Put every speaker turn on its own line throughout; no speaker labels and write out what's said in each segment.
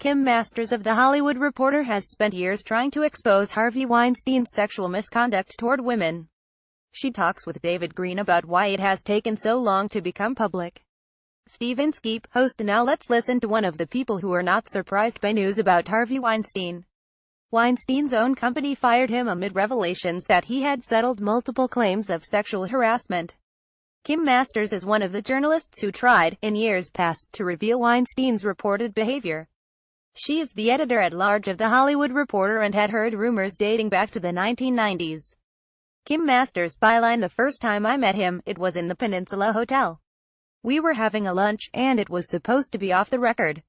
Kim Masters of The Hollywood Reporter has spent years trying to expose Harvey Weinstein's sexual misconduct toward women. She talks with David Green about why it has taken so long to become public. Steven Skeep, host. Now let's listen to one of the people who are not surprised by news about Harvey Weinstein. Weinstein's own company fired him amid revelations that he had settled multiple claims of sexual harassment. Kim Masters is one of the journalists who tried, in years past, to reveal Weinstein's reported behavior. She is the editor-at-large of The Hollywood Reporter and had heard rumors dating back to the 1990s. Kim Masters' byline: the first time I met him, it was in the Peninsula Hotel. We were having a lunch, and it was supposed to be off the record.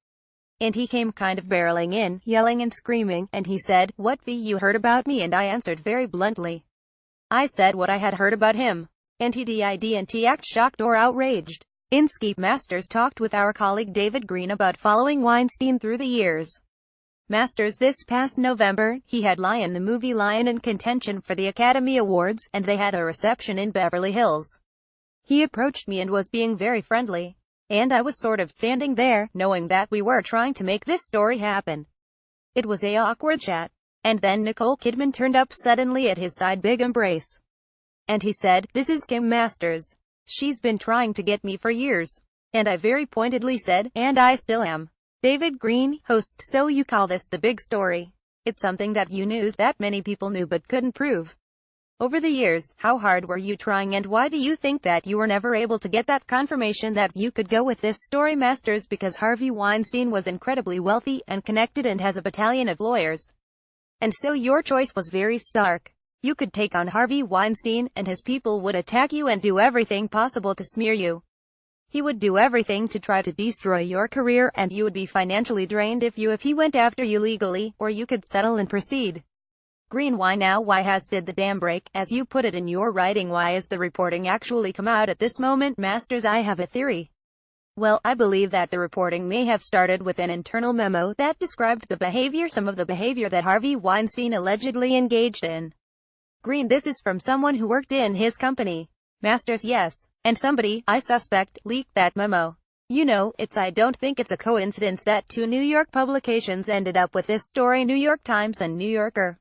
And he came kind of barreling in, yelling and screaming, and he said, "What have you heard about me?" And I answered very bluntly. I said what I had heard about him. And he didn't act shocked or outraged. In Skeep, Masters talked with our colleague David Green about following Weinstein through the years. Masters: this past November, he had Lion, the movie Lion, in contention for the Academy Awards, and they had a reception in Beverly Hills. He approached me and was being very friendly. And I was sort of standing there, knowing that we were trying to make this story happen. It was an awkward chat. And then Nicole Kidman turned up suddenly at his side, big embrace. And he said, "This is Kim Masters. She's been trying to get me for years." And I very pointedly said, "And I still am." David Green, host: so you call this the big story? It's something that you knew, that many people knew but couldn't prove. Over the years, how hard were you trying, and why do you think that you were never able to get that confirmation that you could go with this story? Masters: because Harvey Weinstein was incredibly wealthy and connected and has a battalion of lawyers. And so your choice was very stark. You could take on Harvey Weinstein, and his people would attack you and do everything possible to smear you. He would do everything to try to destroy your career, and you would be financially drained if he went after you legally, or you could settle and proceed. Green: why now? Why has did the dam break, as you put it in your writing? Why is the reporting actually come out at this moment? Masters: I have a theory. Well, I believe that the reporting may have started with an internal memo that described the behavior, some of the behavior that Harvey Weinstein allegedly engaged in. Green: this is from someone who worked in his company. Masters: yes. And somebody, I suspect, leaked that memo. You know, I don't think it's a coincidence that two New York publications ended up with this story, New York Times and New Yorker.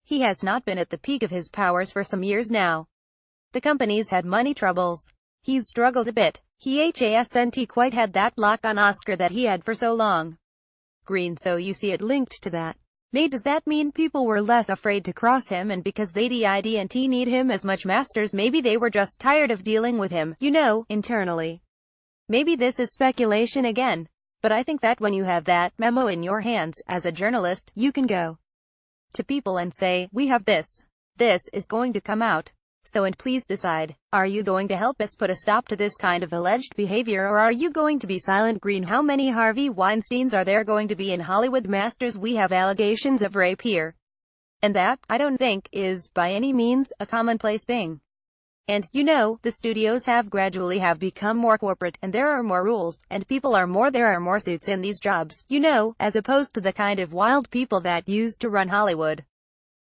He has not been at the peak of his powers for some years now. The company's had money troubles. He's struggled a bit. He hasn't quite had that lock on Oscar that he had for so long. Green: so you see it linked to that. Does that mean people were less afraid to cross him, and because they didn't need him as much? Masters: maybe they were just tired of dealing with him, internally. Maybe this is speculation again. But I think that when you have that memo in your hands, as a journalist, you can go to people and say, "We have this. This is going to come out. So and please decide. Are you going to help us put a stop to this kind of alleged behavior, or are you going to be silent?" Green: how many Harvey Weinsteins are there going to be in Hollywood? Masters: we have allegations of rape here. And that, I don't think, is, by any means, a commonplace thing. And, the studios have gradually become more corporate, and there are more rules, and people are more, there are more suits in these jobs, as opposed to the kind of wild people that used to run Hollywood.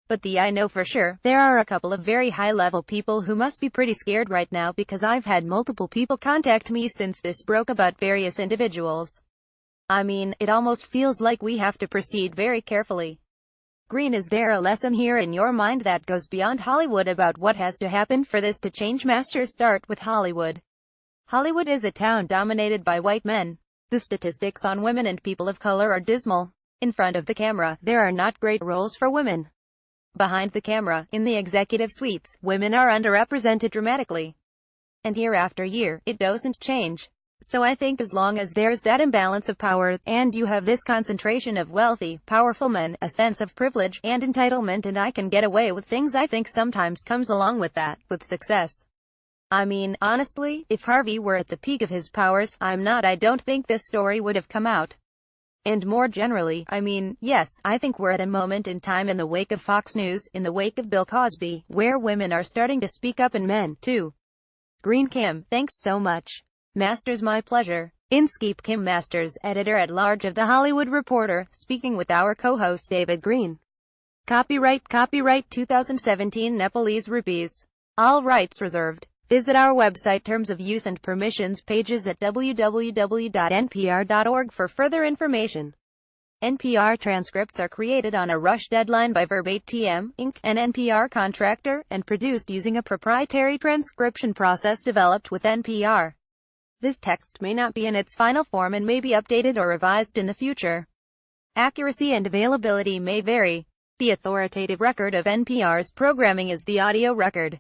But I know for sure, there are a couple of very high-level people who must be pretty scared right now, because I've had multiple people contact me since this broke about various individuals. I mean, it almost feels like we have to proceed very carefully. Green: is there a lesson here in your mind that goes beyond Hollywood about what has to happen for this to change? Masters: start with Hollywood. Hollywood is a town dominated by white men. The statistics on women and people of color are dismal. In front of the camera, there are not great roles for women. Behind the camera, in the executive suites, women are underrepresented dramatically. And year after year, it doesn't change. So I think as long as there's that imbalance of power, and you have this concentration of wealthy, powerful men, a sense of privilege and entitlement, and I can get away with things, I think sometimes comes along with that, with success. I mean, honestly, if Harvey were at the peak of his powers, I don't think this story would have come out. And more generally, yes, I think we're at a moment in time in the wake of Fox News, in the wake of Bill Cosby, where women are starting to speak up, and men, too. Green: Kim, thanks so much. Masters: my pleasure. In Skeep, Kim Masters, editor-at-large of The Hollywood Reporter, speaking with our co-host David Green. Copyright 2017 Nepalese rupees. All rights reserved. Visit our website Terms of Use and Permissions pages at www.npr.org for further information. NPR transcripts are created on a rush deadline by Verbatim, Inc., an NPR contractor, and produced using a proprietary transcription process developed with NPR. This text may not be in its final form and may be updated or revised in the future. Accuracy and availability may vary. The authoritative record of NPR's programming is the audio record.